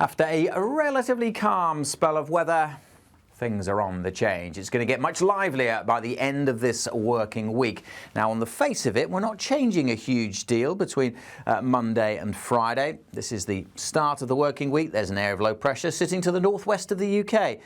After a relatively calm spell of weather, things are on the change. It's going to get much livelier by the end of this working week. Now, on the face of it, we're not changing a huge deal between Monday and Friday. This is the start of the working week. There's an area of low pressure sitting to the northwest of the UK.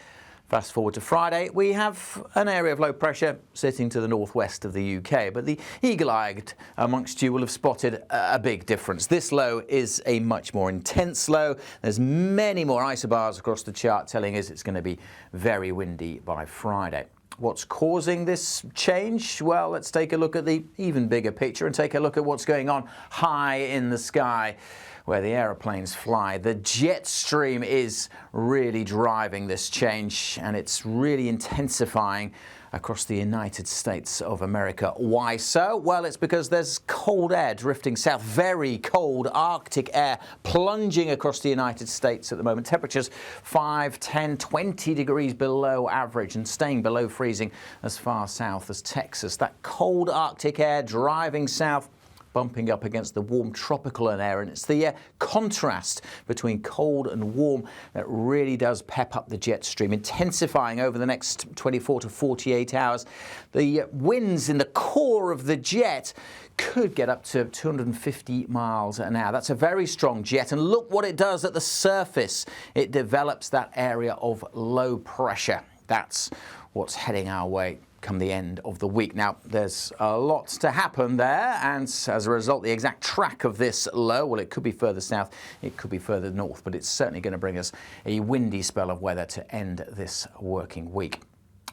Fast forward to Friday, we have an area of low pressure sitting to the northwest of the UK. But the eagle-eyed amongst you will have spotted a big difference. This low is a much more intense low. There's many more isobars across the chart telling us it's going to be very windy by Friday. What's causing this change? Well, let's take a look at the even bigger picture and take a look at what's going on high in the sky where the aeroplanes fly. The jet stream is really driving this change, and it's really intensifying across the United States of America. Why so? Well, it's because there's cold air drifting south, very cold Arctic air plunging across the United States at the moment. Temperatures 5, 10, 20 degrees below average and staying below freezing as far south as Texas. That cold Arctic air driving south, bumping up against the warm tropical air, and it's the contrast between cold and warm that really does pep up the jet stream, intensifying over the next 24 to 48 hours. The winds in the core of the jet could get up to 250 miles an hour. That's a very strong jet, and look what it does at the surface. It develops that area of low pressure. That's what's heading our way come the end of the week. Now, there's a lot to happen there, and as a result, the exact track of this low, well, it could be further south, it could be further north, but it's certainly going to bring us a windy spell of weather to end this working week.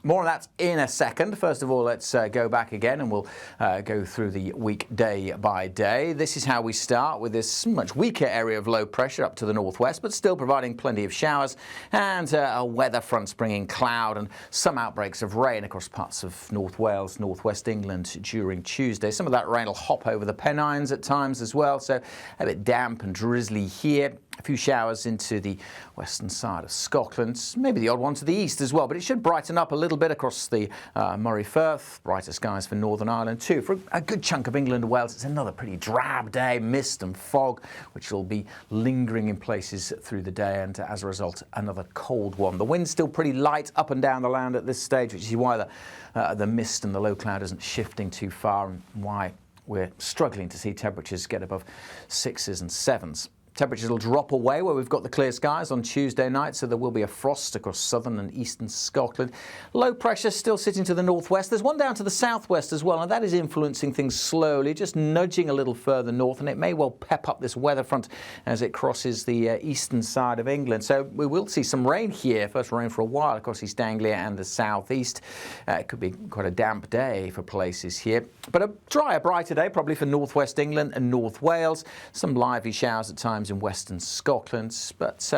More on that in a second. First of all, let's go back again and we'll go through the week day by day. This is how we start with this much weaker area of low pressure up to the northwest, but still providing plenty of showers and a weather front bringing cloud and some outbreaks of rain across parts of North Wales, northwest England during Tuesday. Some of that rain will hop over the Pennines at times as well, so a bit damp and drizzly here. A few showers into the western side of Scotland, maybe the odd one to the east as well, but it should brighten up a little bit across the Moray Firth. Brighter skies for Northern Ireland too. For a good chunk of England and Wales, it's another pretty drab day, mist and fog, which will be lingering in places through the day, and as a result, another cold one. The wind's still pretty light up and down the land at this stage, which is why the mist and the low cloud isn't shifting too far, and why we're struggling to see temperatures get above 6s and 7s. Temperatures will drop away where we've got the clear skies on Tuesday night, so there will be a frost across southern and eastern Scotland. Low pressure still sitting to the northwest. There's one down to the southwest as well, and that is influencing things slowly, just nudging a little further north, and it may well pep up this weather front as it crosses the eastern side of England. So we will see some rain here, first rain for a while across East Anglia and the southeast. It could be quite a damp day for places here, but a drier, brighter day probably for northwest England and North Wales. Some lively showers at times in western Scotland, but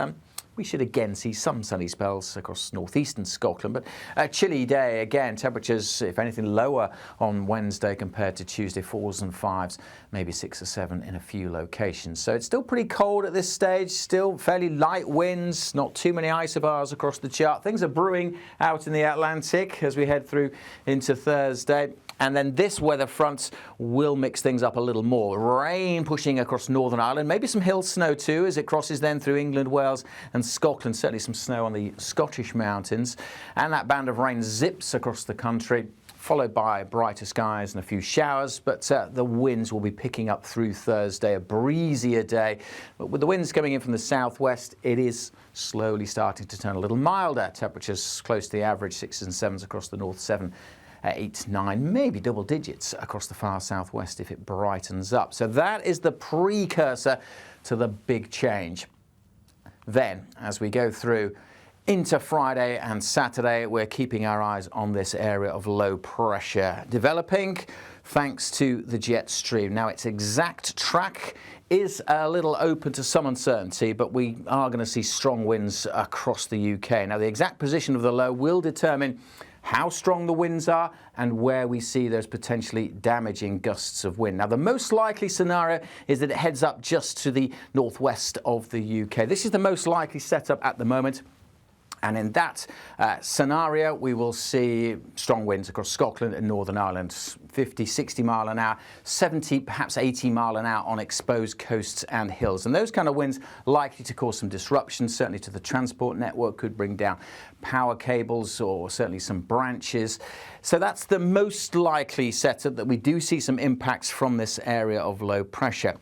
we should again see some sunny spells across northeastern Scotland, but a chilly day again. Temperatures, if anything, lower on Wednesday compared to Tuesday, 4s and 5s, maybe 6 or 7 in a few locations. So it's still pretty cold at this stage, still fairly light winds, not too many isobars across the chart. Things are brewing out in the Atlantic as we head through into Thursday. And then this weather front will mix things up a little more. Rain pushing across Northern Ireland, maybe some hill snow too as it crosses then through England, Wales and Scotland. Certainly some snow on the Scottish mountains. And that band of rain zips across the country, followed by brighter skies and a few showers. But the winds will be picking up through Thursday, a breezier day. But with the winds coming in from the southwest, it is slowly starting to turn a little milder. Temperatures close to the average, 6s and 7s across the north, 7, 8, 9, maybe double digits across the far southwest if it brightens up. So that is the precursor to the big change. Then, as we go through into Friday and Saturday, we're keeping our eyes on this area of low pressure developing thanks to the jet stream. Now, its exact track is a little open to some uncertainty, but we are going to see strong winds across the UK. Now, the exact position of the low will determine how strong the winds are and where we see those potentially damaging gusts of wind. Now, the most likely scenario is that it heads up just to the northwest of the UK. This is the most likely setup at the moment. And in that scenario, we will see strong winds across Scotland and Northern Ireland, 50, 60 mile an hour, 70, perhaps 80 mile an hour on exposed coasts and hills. And those kind of winds likely to cause some disruption, certainly to the transport network, could bring down power cables or certainly some branches. So that's the most likely setup, that we do see some impacts from this area of low pressure.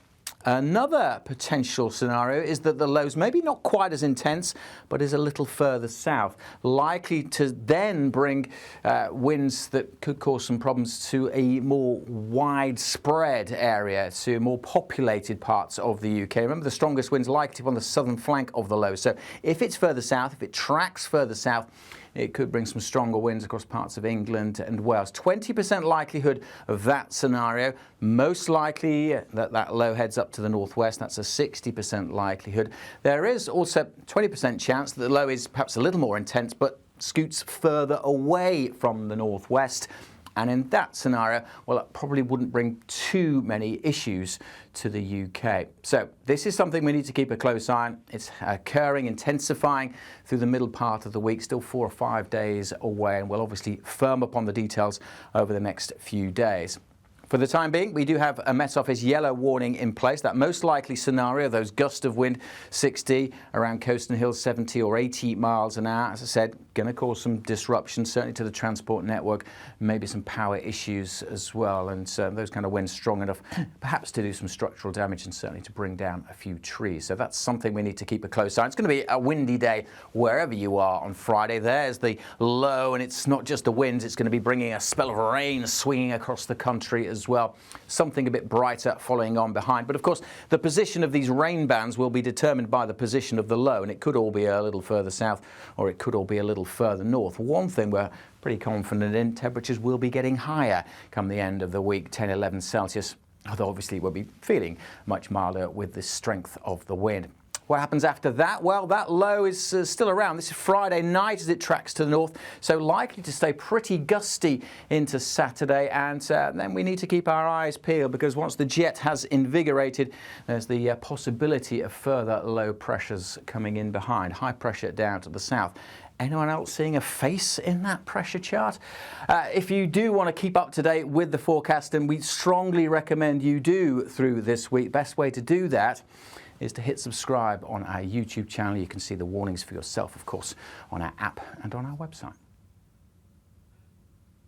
Another potential scenario is that the lows maybe not quite as intense, but is a little further south, likely to then bring winds that could cause some problems to a more widespread area, to more populated parts of the UK. Remember, the strongest winds likely to be on the southern flank of the low. So if it's further south, if it tracks further south, it could bring some stronger winds across parts of England and Wales. 20% likelihood of that scenario. Most likely that low heads up to the northwest. That's a 60% likelihood. There is also 20% chance that the low is perhaps a little more intense, but scoots further away from the northwest. And in that scenario, well, it probably wouldn't bring too many issues to the UK. So this is something we need to keep a close eye on. It's occurring, intensifying through the middle part of the week, still 4 or 5 days away, and we'll obviously firm up on the details over the next few days. For the time being, we do have a Met Office yellow warning in place. That most likely scenario, those gusts of wind, 60, around coast and hills, 70 or 80 miles an hour, as I said, going to cause some disruption, certainly to the transport network, maybe some power issues as well. And those kind of winds strong enough perhaps to do some structural damage and certainly to bring down a few trees. So that's something we need to keep a close eye on. It's going to be a windy day wherever you are on Friday. There's the low, and it's not just the winds, it's going to be bringing a spell of rain swinging across the country as well. Something a bit brighter following on behind. But of course, the position of these rain bands will be determined by the position of the low, and it could all be a little further south or it could all be a little further north. One thing we're pretty confident in, temperatures will be getting higher come the end of the week, 10, 11 Celsius, although obviously we'll be feeling much milder with the strength of the wind. What happens after that? Well, that low is still around. This is Friday night as it tracks to the north, so likely to stay pretty gusty into Saturday. And then we need to keep our eyes peeled, because once the jet has invigorated, there's the possibility of further low pressures coming in behind. High pressure down to the south. Anyone else seeing a face in that pressure chart? If you do want to keep up to date with the forecast, and we strongly recommend you do through this week, best way to do that is to hit subscribe on our YouTube channel. You can see the warnings for yourself, of course, on our app and on our website.